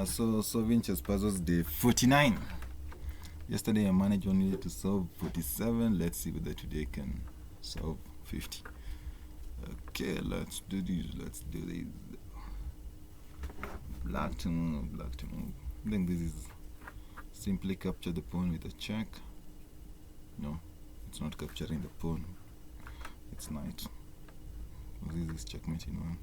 So solving chess puzzles day 49. Yesterday I managed only to solve 47. Let's see whether today can solve 50. Okay, let's do this. Black to move. I think this is simply capture the pawn with a check. No, it's not capturing the pawn. It's knight. This is checkmate in one.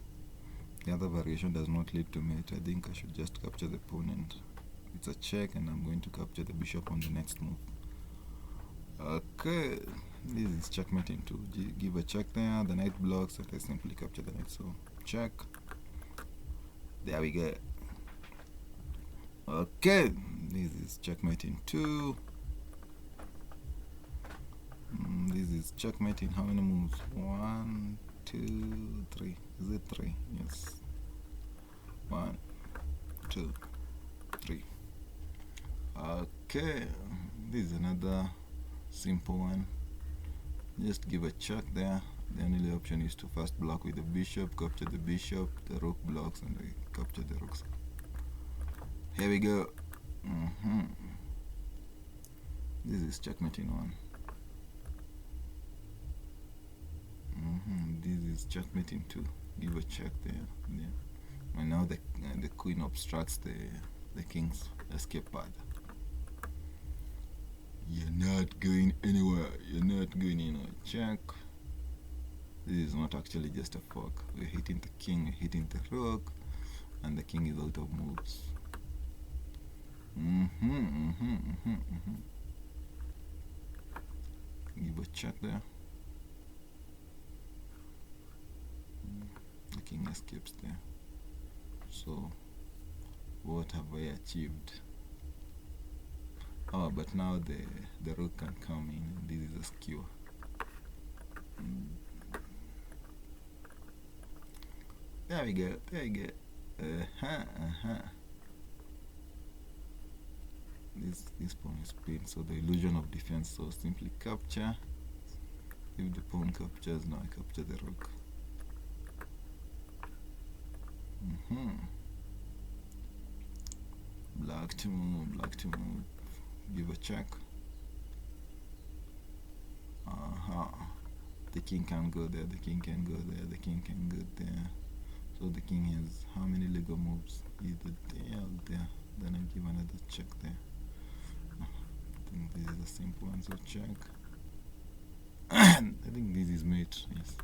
The other variation does not lead to mate. I think I should just capture the pawn and it's a check, and I'm going to capture the bishop on the next move. Okay, this is checkmate in two. Give a check there, the knight blocks, and I simply capture the knight. So check. There we go. Okay, this is checkmate in two. This is checkmate in how many moves? 1, 2, 3. Is it 3? Yes. 1, 2, 3. Okay, this is another simple one. Just give a check there. The only option is to first block with the bishop, capture the bishop, the rook blocks, and we capture the rooks. Here we go. This is checkmate in one. This is checkmate in two. Give a check there. And now the queen obstructs the king's escape path. You're not going anywhere. Check. This is not actually just a fork. We're hitting the king, we're hitting the rook, and the king is out of moves. Give a check there. The king escapes there. So, what have I achieved? Oh, but now the rook can come in, and this is a skewer. There we go. This pawn is pinned, so the illusion of defense. So simply capture. If the pawn captures, now I capture the rook. Black to move. Give a check. The king can go there, the king can go there. So the king has how many Lego moves? Either there or there. Then I give another check there. I think this is a simple one, so check. I think this is mate, yes.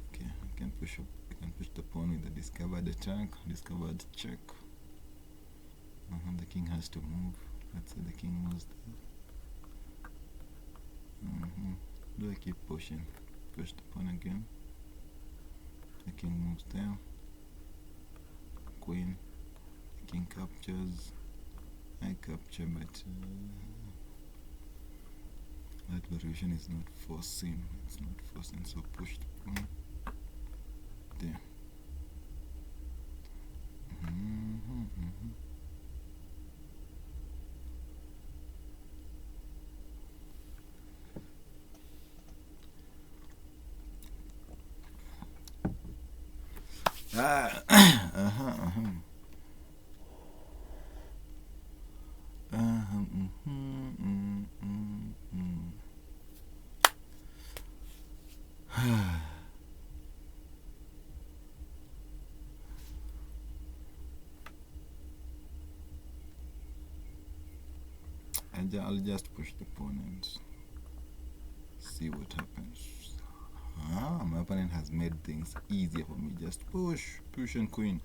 Okay, I can push the pawn with the discovered attack, discovered check. The king has to move. Let's say the king moves there. Do I keep pushing? Push the pawn again. The king moves there. Queen. The king captures. I capture, but that variation is not forcing. It's not forcing, so push the pawn there. I'll just push the pawn and see what happens. My opponent has made things easier for me. Just push and queen.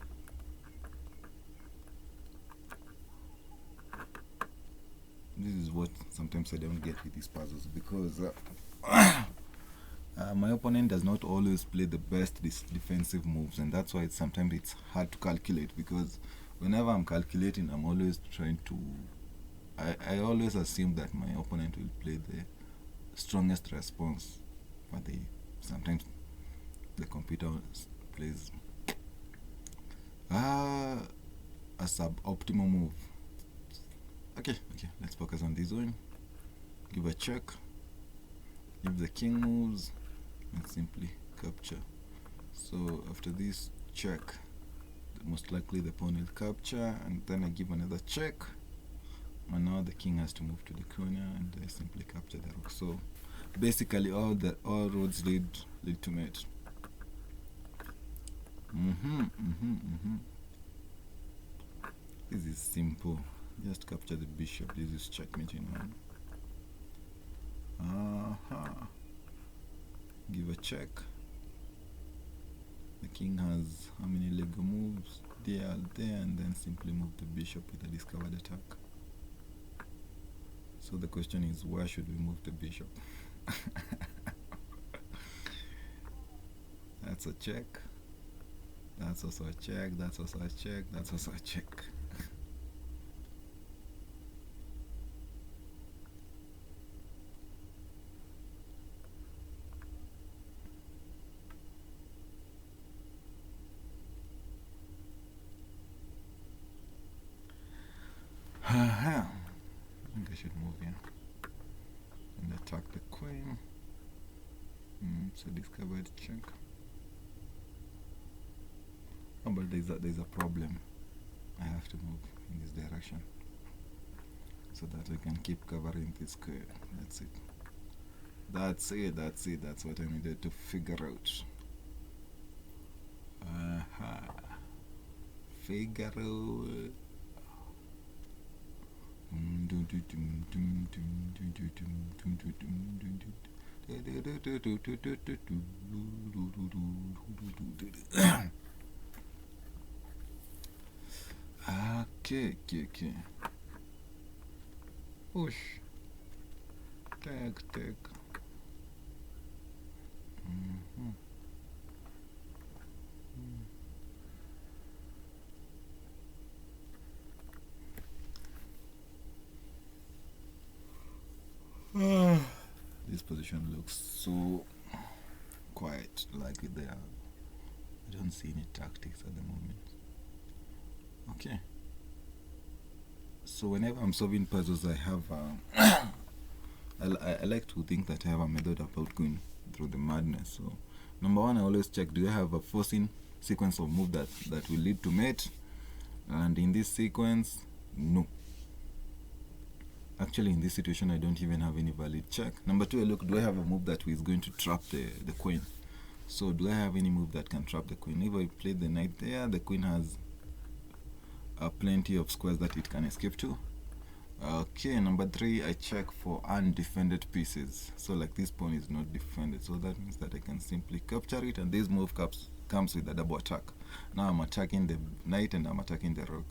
This is what sometimes I don't get with these puzzles, because my opponent does not always play the best defensive moves, and that's why sometimes it's hard to calculate, because whenever I'm calculating, I'm always trying to I always assume that my opponent will play the strongest response, but sometimes the computer plays a suboptimal move. Okay, let's focus on this one. Give a check. If the king moves, and simply capture. So after this check, most likely the pawn will capture, and then I give another check, and now the king has to move to the corner, and I simply capture the rook. So basically all roads lead to mate. This is simple. Just capture the bishop. This is checkmating one. Give a check. The king has how many Lego moves? There, and then simply move the bishop with a discovered attack. So the question is, where should we move the bishop? That's a check. That's also a check. That's also a check. That's also a check. I think I should move here and attack the queen. So discovered check. Oh, but there's a problem. I have to move in this direction so that I can keep covering this square. That's it. That's what I needed to figure out. Figure out. Okay. Push. Tag. This position looks so quiet, like there. I don't see any tactics at the moment. Okay. So whenever I'm solving puzzles, I have I like to think that I have a method about going through the madness. So number one, I always check, do I have a forcing sequence of move that will lead to mate? And in this sequence, no. Actually, in this situation, I don't even have any valid check. Number two, I look, do I have a move that is going to trap the queen? So do I have any move that can trap the queen? If I play the knight there, the queen has plenty of squares that it can escape to. Okay, number three, I check for undefended pieces. So like this pawn is not defended, so that means that I can simply capture it, and this move comes with a double attack. Now I'm attacking the knight and I'm attacking the rook.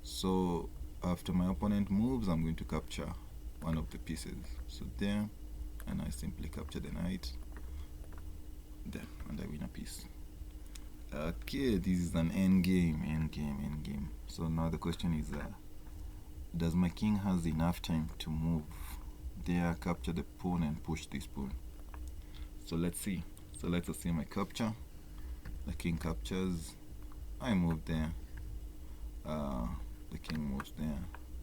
So after my opponent moves, I'm going to capture one of the pieces. So there, and I simply capture the knight there, and I win a piece. Okay, this is an endgame. So now the question is, does my king has enough time to move there, capture the pawn, and push this pawn? So let's see. So let's assume I capture. The king captures. I move there. The king moves there.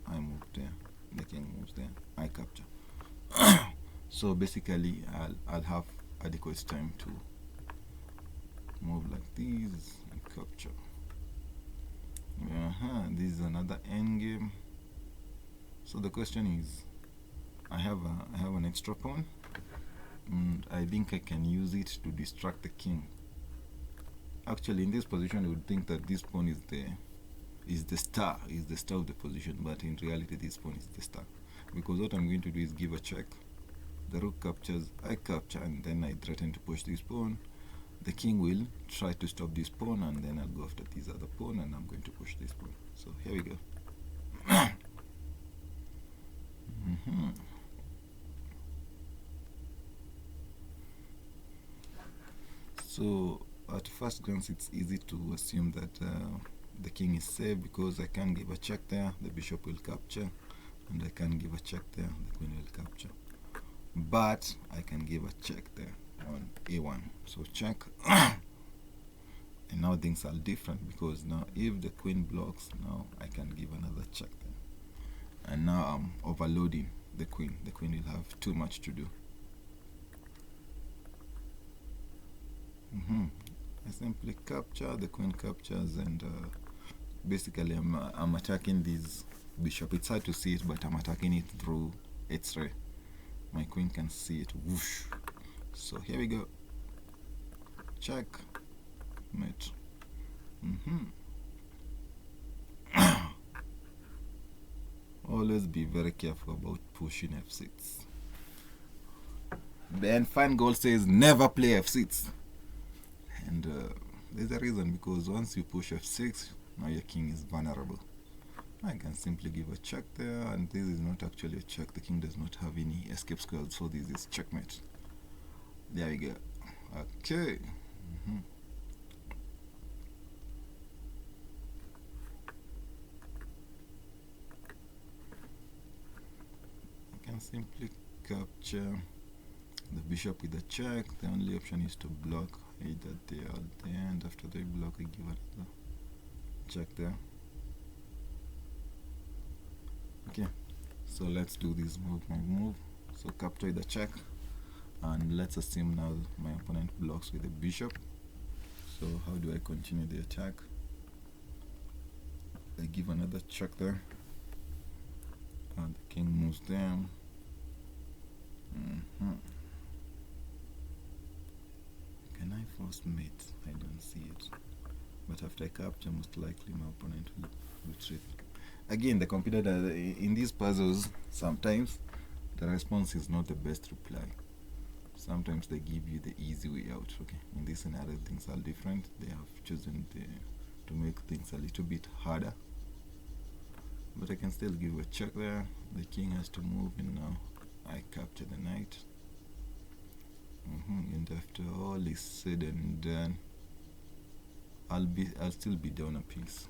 I move there. The king moves there. I capture. So basically, I'll have adequate time to move like this and capture. This is another endgame. So the question is, I have an extra pawn, and I think I can use it to distract the king. Actually, in this position, you would think that this pawn is the star of the position, but in reality, this pawn is the star, because what I'm going to do is give a check. The rook captures, I capture, and then I threaten to push this pawn. The king will try to stop this pawn, and then I'll go after this other pawn, and I'm going to push this pawn. So here we go. So at first glance, it's easy to assume that the king is safe, because I can give a check there, the bishop will capture, and I can give a check there, the queen will capture. But I can give a check there on a1. So check. And now things are different, because now if the queen blocks, now I can give another check then. And now I'm overloading the queen. The queen will have too much to do. I simply capture, the queen captures, and basically I'm attacking this bishop. It's hard to see it, but I'm attacking it through its ray. My queen can see it. Whoosh. So here we go. Check. Mate. Always be very careful about pushing f6. Ben Feingold says never play f6. And there's a reason, because once you push f6, now your king is vulnerable. I can simply give a check there, and this is not actually a check. The king does not have any escape squares, so this is checkmate. There we go. Okay. I can simply capture the bishop with a check. The only option is to block either there or there, and after they block, I give another check there. Okay, so let's do this move. So capture the check, and let's assume now my opponent blocks with the bishop. So how do I continue the attack? I give another check there, and the king moves down. Can I force mate? I don't see it. But after I capture, most likely my opponent will retreat. Again, the computer does, in these puzzles, sometimes the response is not the best reply. Sometimes they give you the easy way out. Okay, in this scenario, things are different. They have chosen to make things a little bit harder. But I can still give a check there. The king has to move, and now I capture the knight. And after all is said and done, I'll still be down a piece.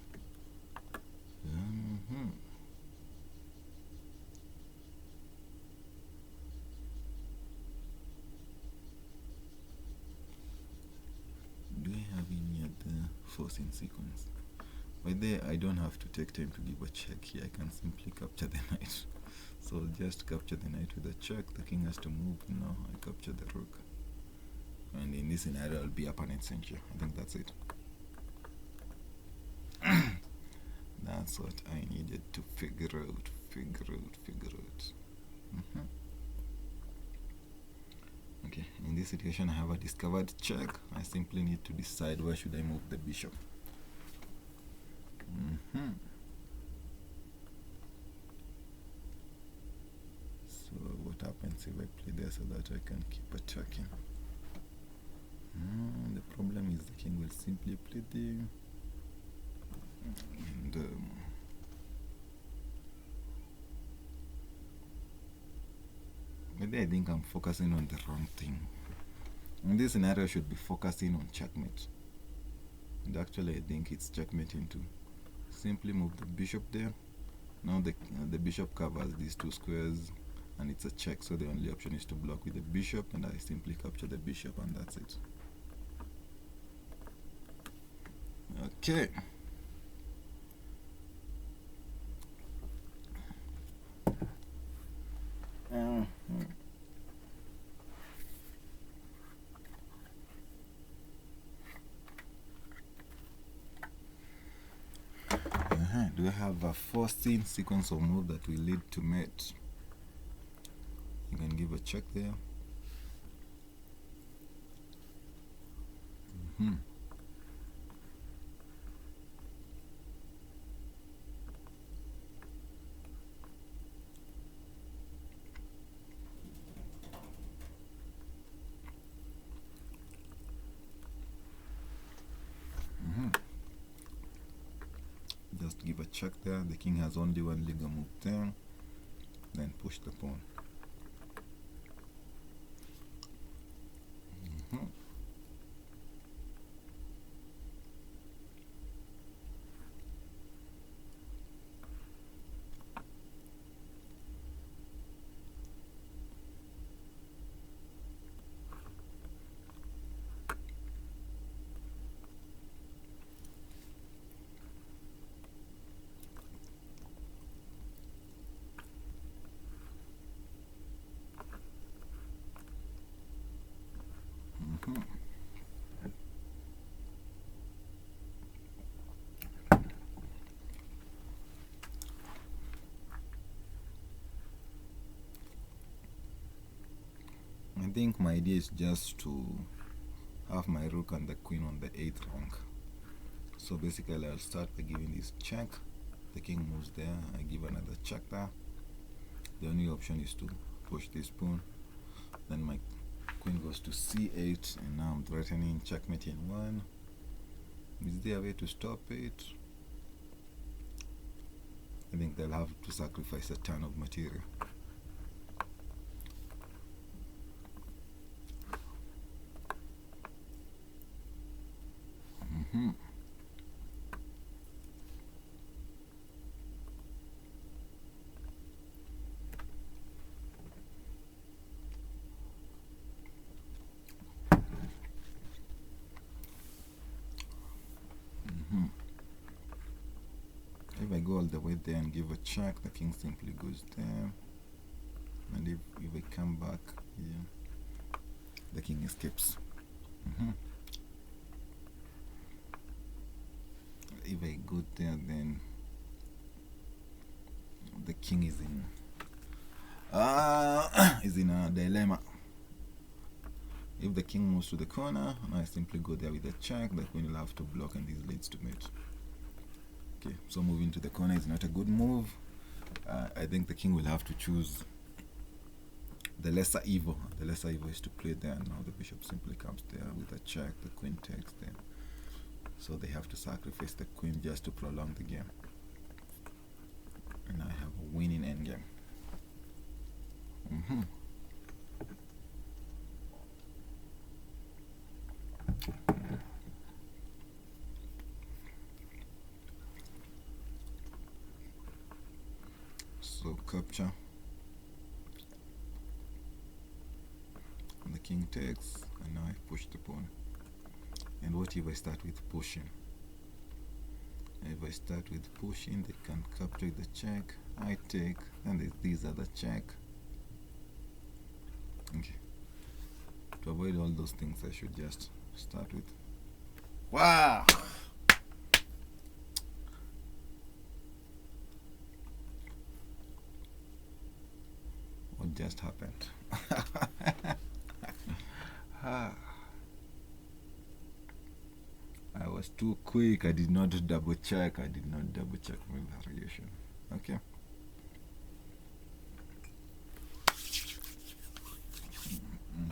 Do I have any other forcing sequence? By there, I don't have to take time to give a check here. I can simply capture the knight. So I'll just capture the knight with a check. The king has to move. Now I capture the rook. And in this scenario, I'll be up on its center. I think that's it. That's what I needed to figure out. Okay, in this situation I have a discovered check. I simply need to decide where should I move the bishop. So what happens if I play there so that I can keep attacking? The problem is the king will simply play there, and maybe I think I'm focusing on the wrong thing. In this scenario, I should be focusing on checkmate, and actually I think it's checkmating too. Simply move the bishop there. Now the bishop covers these two squares, and it's a check, so the only option is to block with the bishop, and I simply capture the bishop, and that's it. Okay. Do I have a forcing sequence of move that will lead to mate? You can give a check there. Just give a check there. The king has only one legal move there. Then push the pawn. think my idea is just to have my rook and the queen on the 8th rank. So basically I'll start by giving this check. The king moves there, I give another check there. The only option is to push this pawn. Then my queen goes to c8, and now I'm threatening checkmate in 1. Is there a way to stop it? I think they'll have to sacrifice a ton of material. If I go all the way there and give a check, the king simply goes there. And if I come back here, the king escapes. If I go there, then the king is in a dilemma. If the king moves to the corner, and I simply go there with a check, the queen will have to block, and this leads to mate. Okay, so moving to the corner is not a good move. I think the king will have to choose the lesser evil. The lesser evil is to play there, and now the bishop simply comes there with a check. The queen takes there. So they have to sacrifice the queen just to prolong the game. And I have a winning endgame. So capture. And the king takes, and now I push the pawn. And what if I start with pushing? If I start with pushing, they can capture the check. I take, and these are the check. Okay. To avoid all those things, I should just start with. Wow! What just happened? I was too quick. I did not double check. my variation. Okay.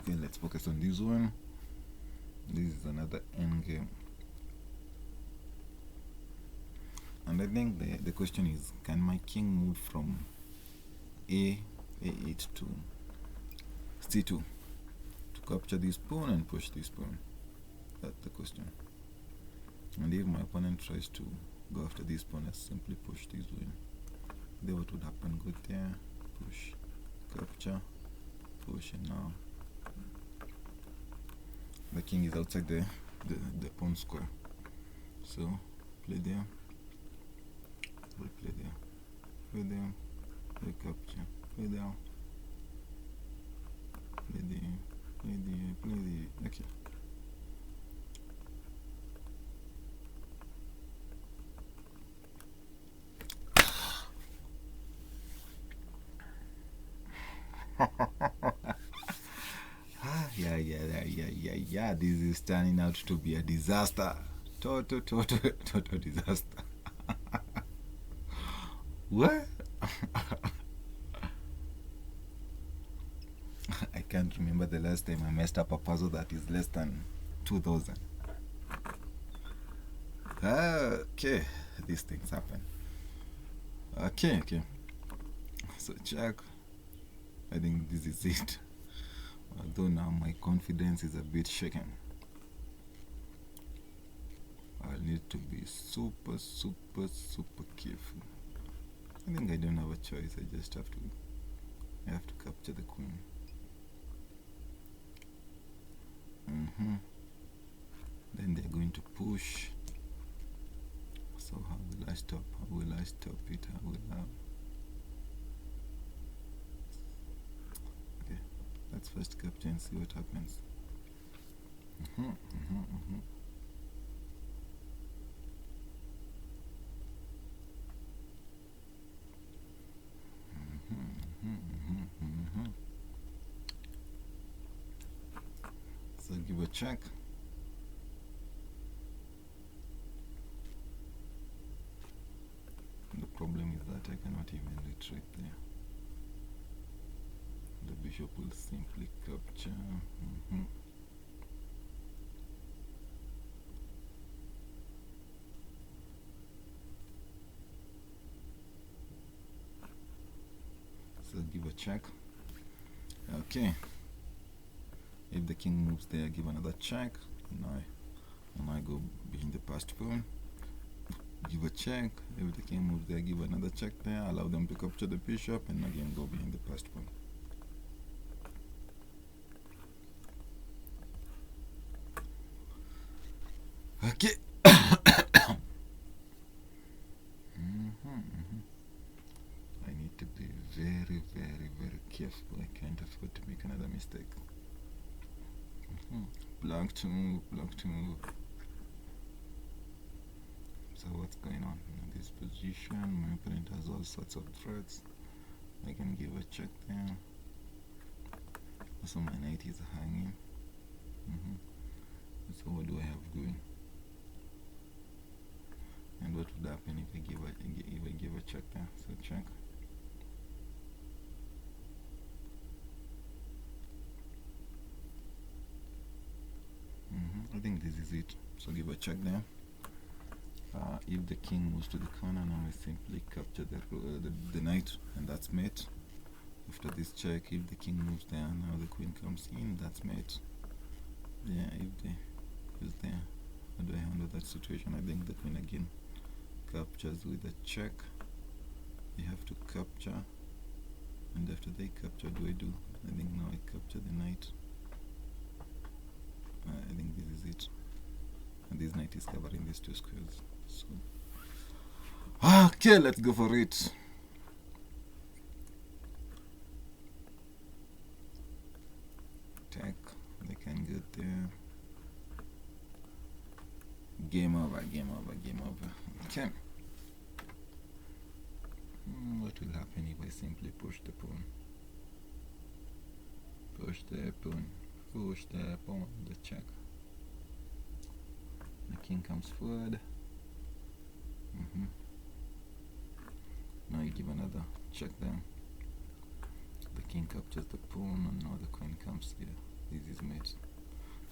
Okay, let's focus on this one. This is another endgame. And I think the question is, can my king move from A8 to C2 to capture this pawn and push this pawn? That's the question. And if my opponent tries to go after this pawn, I simply push this way. Then what would happen? Go there, push, capture, push, and now the king is outside the pawn square. So play there, play there, play there, play capture, play there, play there, play there, play there. Okay. Yeah, this is turning out to be a disaster. Total disaster. What? I can't remember the last time I messed up a puzzle that is less than 2,000. Okay, these things happen. Okay. So check. I think this is it. Although now my confidence is a bit shaken. I'll need to be super careful. I think I don't have a choice. I just have to capture the queen. Then they're going to push. So how will I stop? How will I stop it? Okay, let's first capture and see what happens. check. The problem is that I cannot even retreat there. The bishop will simply capture. So give a check. Okay. If the king moves there, give another check. And I go behind the passed pawn. Give a check. If the king moves there, give another check there. Allow them to capture the bishop, and again go behind the passed pawn. Okay. I need to be very, very, very careful. I can't afford to make another mistake. Blank to move, blank to move. So what's going on in this position? My opponent has all sorts of threats. I can give a check there. Also my knight is hanging. So what do I have going? And what would happen if I give a check there? So check. I think this is it. So give a check there. If the king moves to the corner, now I simply capture the knight, and that's mate. After this check, if the king moves there, now the queen comes in, that's mate. Yeah, if the is there, how do I handle that situation? I think the queen again captures with a check. They have to capture, and after they capture, what do? I think now I capture the knight. I think this is it, and this knight is covering these two squares. So okay, let's go for it. Attack, they can get there. Game over, game over, game over. Okay. What will happen if I simply push the pawn? Push the pawn, push the pawn, the check. The king comes forward. Now you give another check there. The king captures the pawn, and now the queen comes here. This is mate.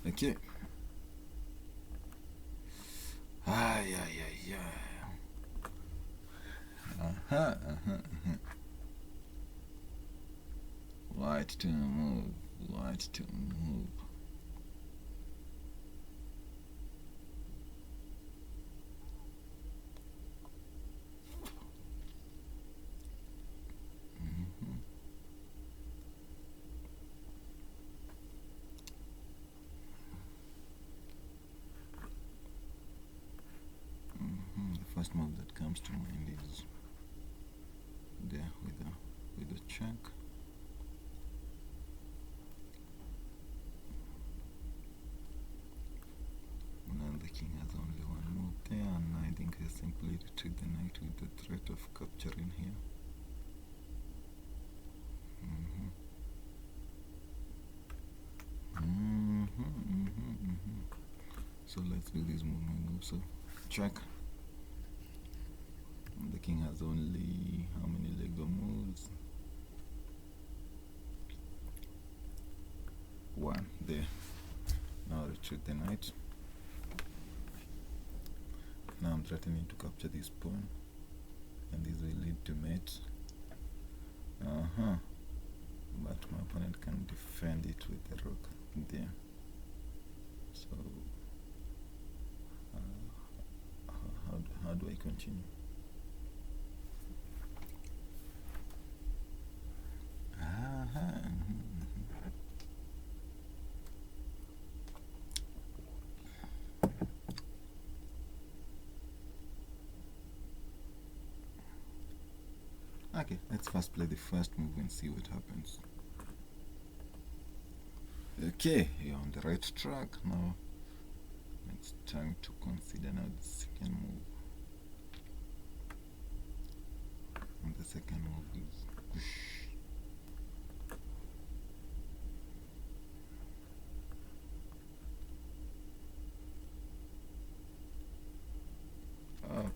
Okay. White to move, white to move. The first move that comes to mind is there with a check. Now the king has only one move there, and I think I simply retreat the knight with the threat of capturing here. So let's do this move. So check. The king has only how many Lego moves? One there. Now retreat the knight. Now I'm threatening to capture this pawn, and this will lead to mate. But my opponent can defend it with the rook there. So how do I continue? Okay, let's first play the first move and see what happens. Okay, you're on the right track. Now it's time to consider now the second move. And the second move is push.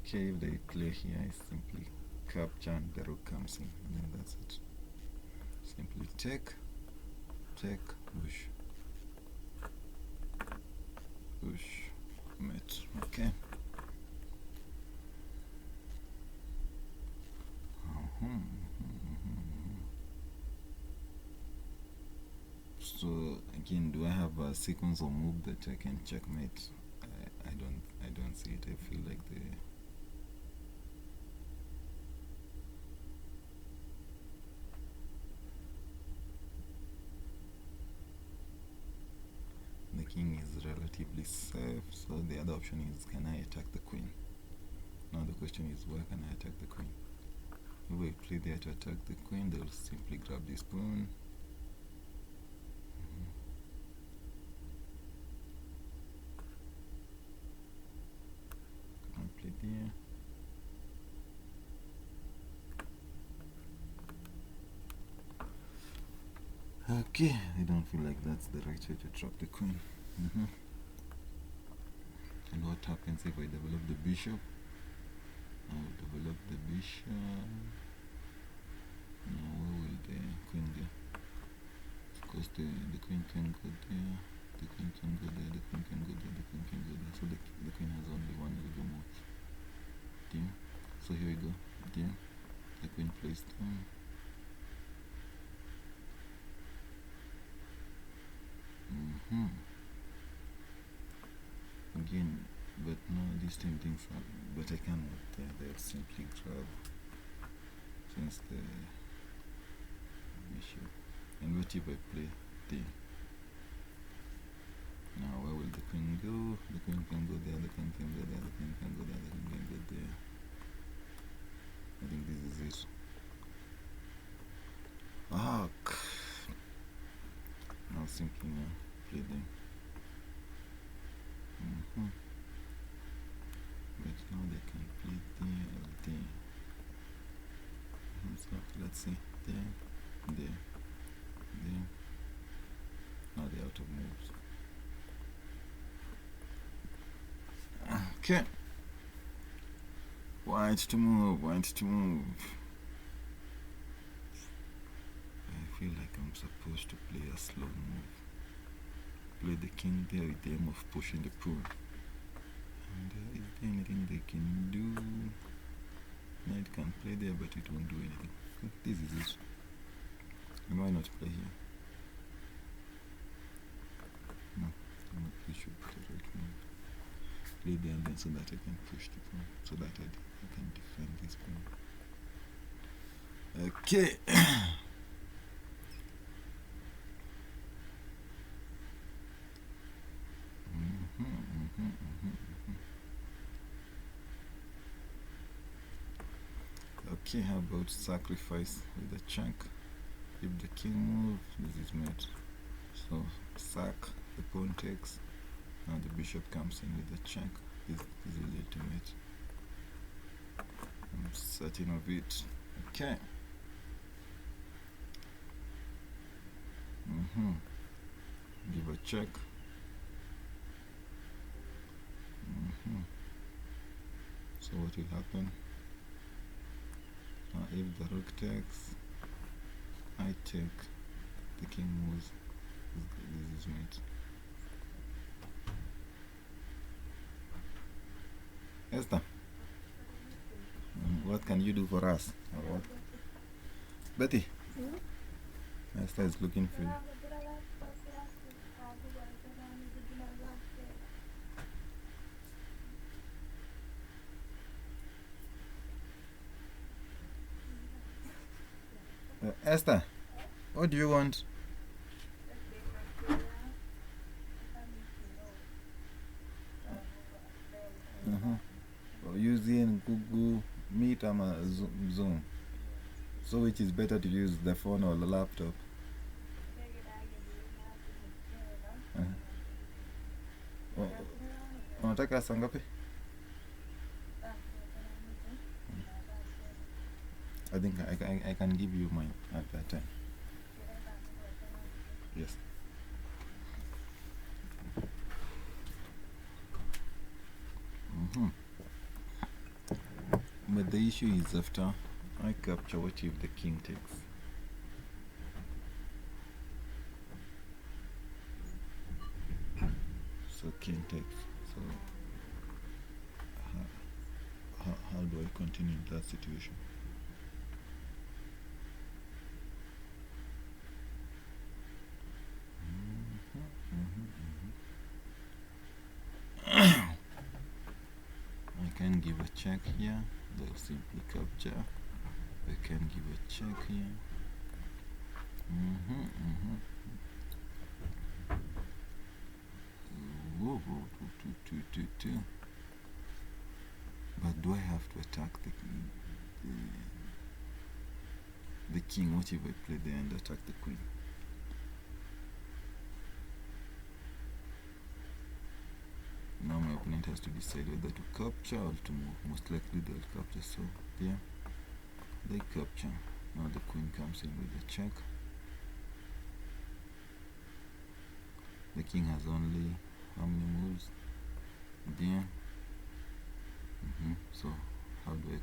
Okay, if they play here, I simply capture and the rook comes in, and then that's it. Simply take, push, mate. Okay. So again, do I have a sequence or move that I can checkmate? I don't see it. I feel like the king is relatively safe. So the other option is, can I attack the queen? Now the question is, where can I attack the queen? If I play there to attack the queen, they'll simply grab this pawn. I play there. Okay, I don't feel like that's the right way to trap the queen. And what happens if I develop the bishop? I will develop the bishop. Now where will the queen go? Of course the queen can go there, the queen can go there, the queen can go there, the queen can go there. So the queen has only one little move. There. So here we go. There. The queen plays down. Again, but no, these same things are, but I cannot. They'll simply grab since the bishop. And what if I play there? Now where will the queen go? The queen can go there, the queen can go there, the queen can go there, the queen can go there. I think this is it. Now simply now play them. But now they can play there. So let's see, there. Now they're out of moves. Okay. White to move. I feel like I'm supposed to play a slow move. Play the king there with the aim of pushing the pawn. And is there anything they can do? Knight can play there, but it won't do anything. Okay, this is it. And why not play here? No, I'm not bishop the right move. Play there and then so that I can push the pawn, so that I can defend this pawn. Okay. Okay, how about sacrifice with the check? If the king moves, this is mate. So sack, the pawn takes. Now the bishop comes in with the check. This is legitimate. I'm certain of it. Okay. Give a check. So what will happen? Now if the rook takes, I take, the king moves, this is mate. Esther, what can you do for us? Or what? Betty, Esther is looking for you. Esther, what do you want? Or using Google Meet or Zoom. So which is better to use, the phone or the laptop? Unataka saa ngapi? I think I can give you mine at that time. Yes. But the issue is after I capture, what if the king takes? So king takes. So how do I continue in that situation? I can give a check here. They'll simply capture. I can give a check here. But do I have to attack the king? What if I play there and attack the queen? Now my opponent has to decide whether to capture or to move. Most likely they'll capture, so yeah, they capture. Now the queen comes in with a check. The king has only how many moves? There. So how do I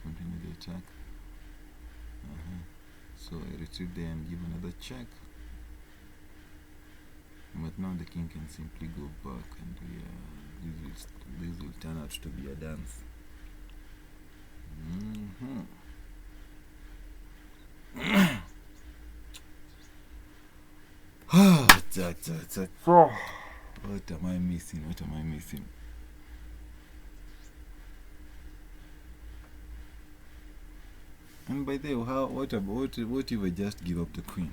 continue the attack? So I retreat there and give another check. But now the king can simply go back, and this will turn out to be a dance. What am I missing? What am I missing? And by the way, what if I just give up the queen?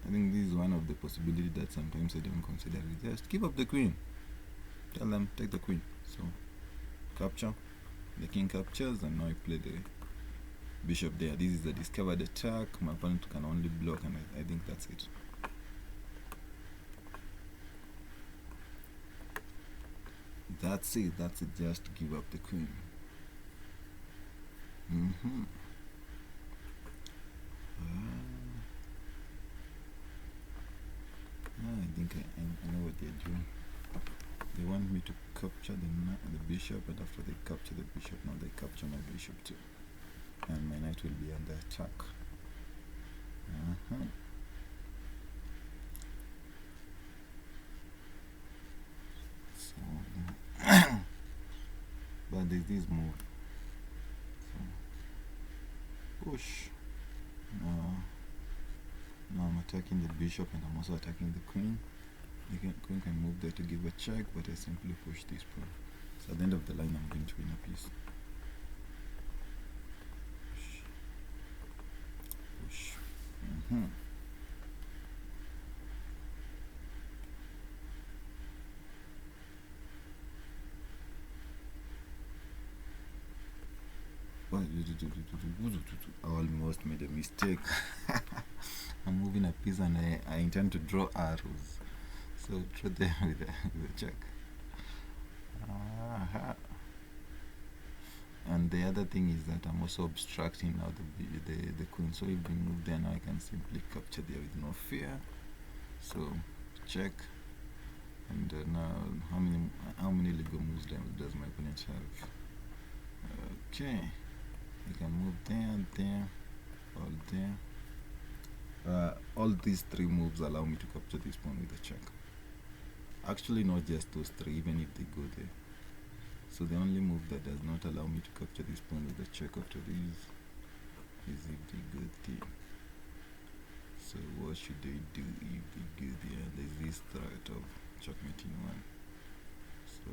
I think this is one of the possibilities that sometimes I don't consider. Just give up the queen. Tell them, take the queen. So, capture. The king captures, and now I play the bishop there. This is a discovered attack. My opponent can only block, and I think that's it. That's it. Just give up the queen. I think I know what they're doing. They want me to capture the bishop, and after they capture the bishop, now they capture my bishop too. And my knight will be under attack. So, but there's this move. So, push. Now I'm attacking the bishop, and I'm also attacking the queen. The queen can move there to give a check, but I simply push this pawn. So at the end of the line, I'm going to win a piece. Push. I almost made a mistake. I'm moving a piece, and I intend to draw arrows. So draw there with a check. And the other thing is that I'm also obstructing now the queen. So if they move there, now I can simply capture there with no fear. So check. And now how many legal moves does my opponent have? Okay, you can move there, all there. All these three moves allow me to capture this pawn with a check. Actually, not just those three, even if they go there. So the only move that does not allow me to capture this pawn with a check after this is if they go there. So what should they do if they go there? There's this threat of checkmating one. So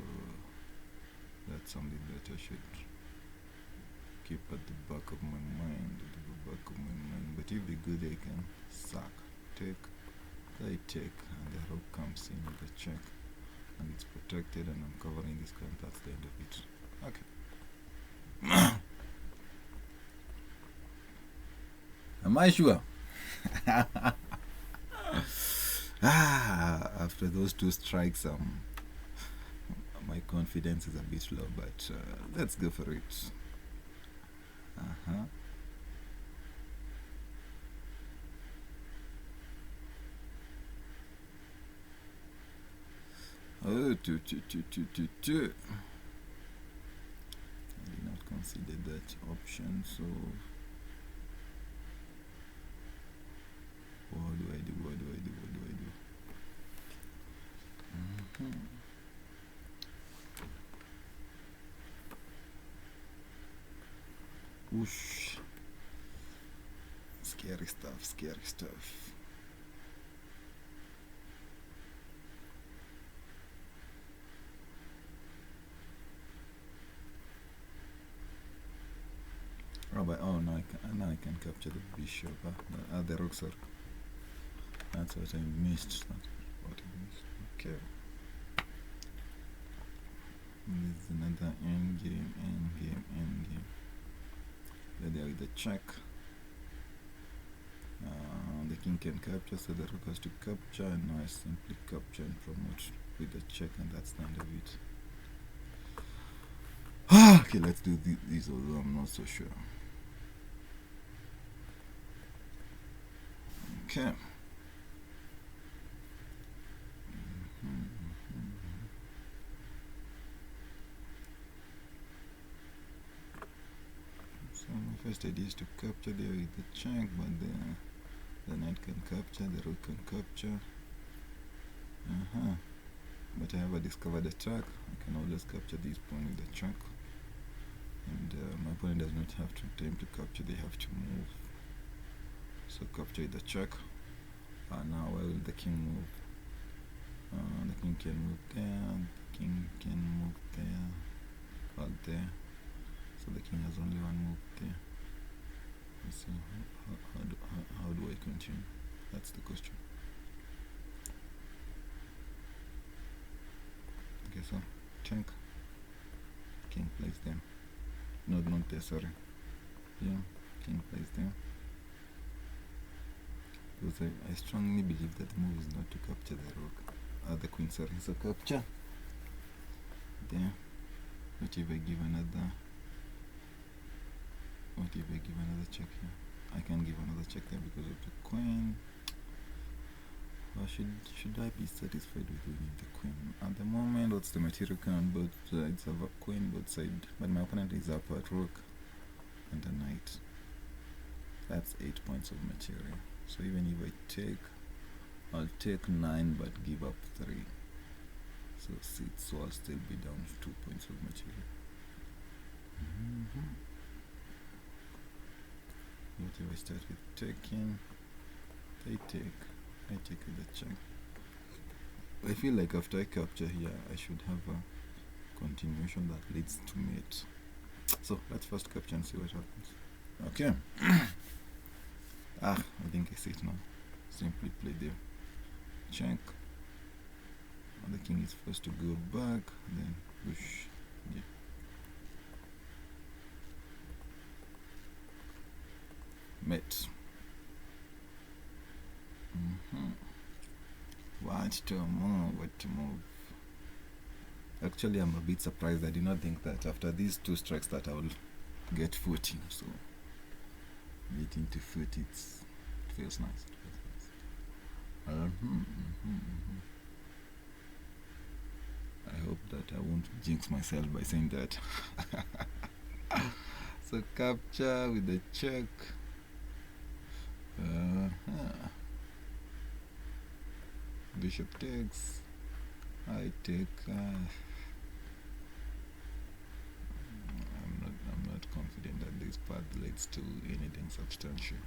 that's something that I should keep at the back of my mind. But if they go there, I can sack, take, they take, and the rook comes in with a check, and it's protected, and I'm covering this card. That's the end of it. Okay. Am I sure? After those two strikes, my confidence is a bit low, but let's go for it. Oh, I did not consider that option. So what do I do? Whoosh. Scary stuff. Robert, now I can capture the bishop. The rook, sorry. That's what I missed. Okay. This is another endgame. There with the check. The king can capture, so the rook has to capture, and now I simply capture and promote with the check, and that's the end of it. Okay, let's do these, although I'm not so sure. Okay. So my first idea is to capture there with the check, but the knight can capture, the rook can capture. But I have discovered a track. I can always capture this pawn with the track, and my opponent does not have time to capture, they have to move. So capture with the check. Now where will the king move? The king can move there, the king can move there, or there. So the king has only one move there. So how do I continue? That's the question. Okay, so check. King plays there. No, not there, sorry. Yeah, king plays there. Because I strongly believe that the move is not to capture the rook, the queen, sorry. So capture there. What if I give another check here? I can give another check there because of the queen. Or should I be satisfied with winning the queen? At the moment, what's the material on both sides? I have a queen both sides, but my opponent is up at rook and a knight. That's 8 points of material. So even if I take, I'll take 9 but give up 3. So 6, so I'll still be down 2 points of material. What if I start with taking? I take with the check. I feel like after I capture here, I should have a continuation that leads to mate. So let's first capture and see what happens. Okay. I think I see it now. Simply play there. Check. And the king is first to go back, then push. Yeah. Mate. What to move? Actually, I'm a bit surprised. I did not think that after these 2 strikes that I will get 14. So getting to 40, it feels nice. I hope that I won't jinx myself by saying that. So capture with the check. Bishop takes. I take. I'm not confident that this path leads to anything substantial.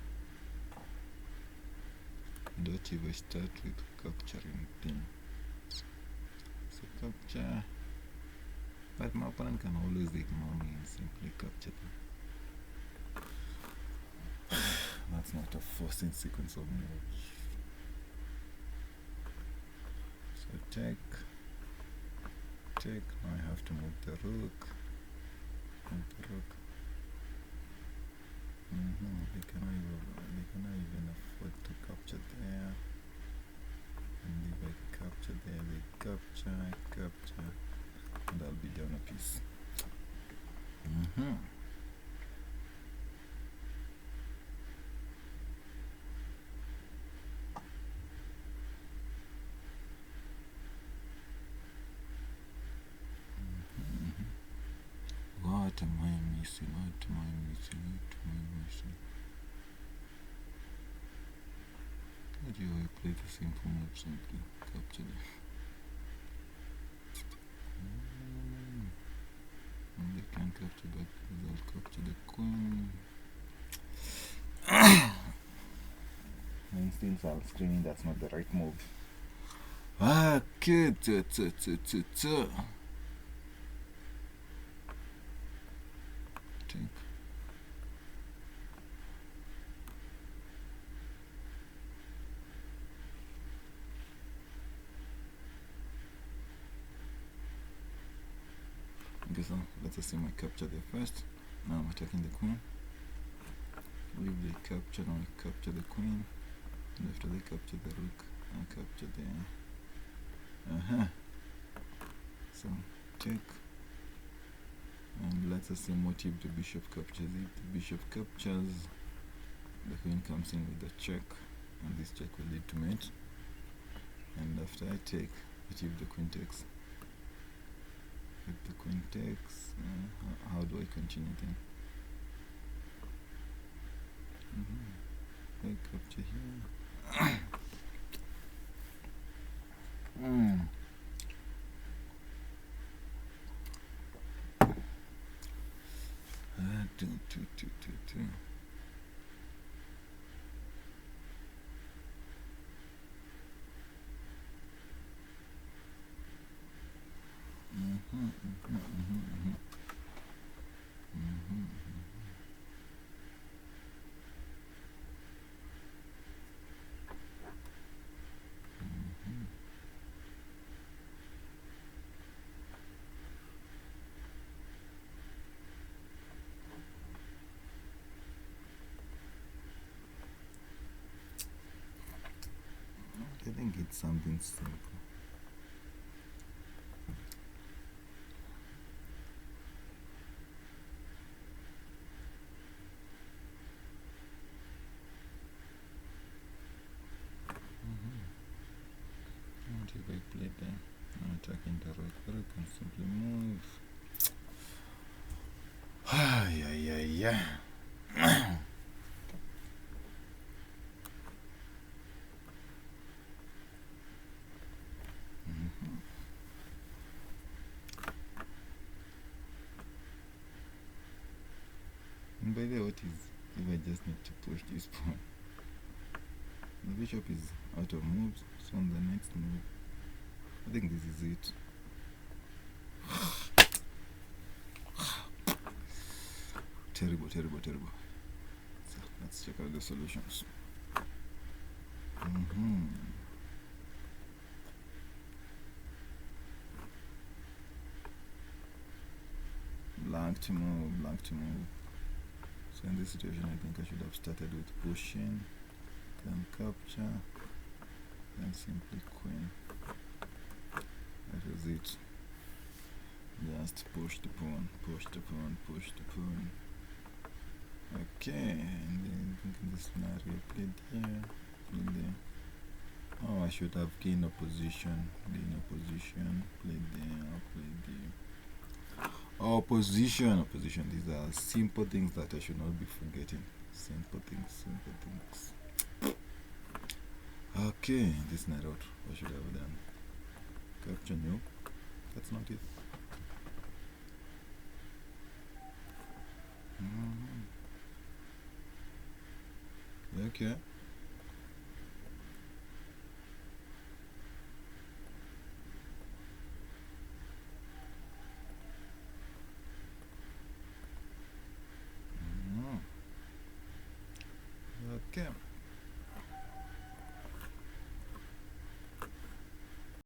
Don't even start with capturing things. So capture. But my opponent can always ignore me and simply capture them. That's not a forcing sequence of moves. So take. Now I have to move the rook. They cannot even afford to capture there. And if I capture there, they I capture, and I'll be down a piece. What am I missing? What am I missing? What am I missing? How do I play the simple move simply? Capture the. And they can capture that result, capture the queen. And still solve screening, that's not the right move. Okay, take. Okay, so let's assume I capture there first. Now I'm attacking the queen. Leave the capture, now I capture the queen. And after they capture the rook, I capture the. So take. And let's assume what if the bishop captures it. The bishop captures, the queen comes in with a check, and this check will lead to mate. And after I take, what if the queen takes? If the queen takes, how do I continue then? I capture here. Two. I think it's something simple. What if I play there? I'm attacking the rook. The rook can simply move. Yeah. And by the way, what is if I just need to push this pawn? The bishop is out of moves, so on the next move, I think this is it. Terrible. So let's check out the solutions. Blank to move. So in this situation, I think I should have started with pushing, then capture, then simply queen. That was it. Just push the pawn. Okay, and then I think in this scenario, played here, played there. Oh, I should have gained a position, played there, played there. Opposition. These are simple things that I should not be forgetting. Simple things. Okay, this night out, what should I have done? Capture, no, that's not it. Okay.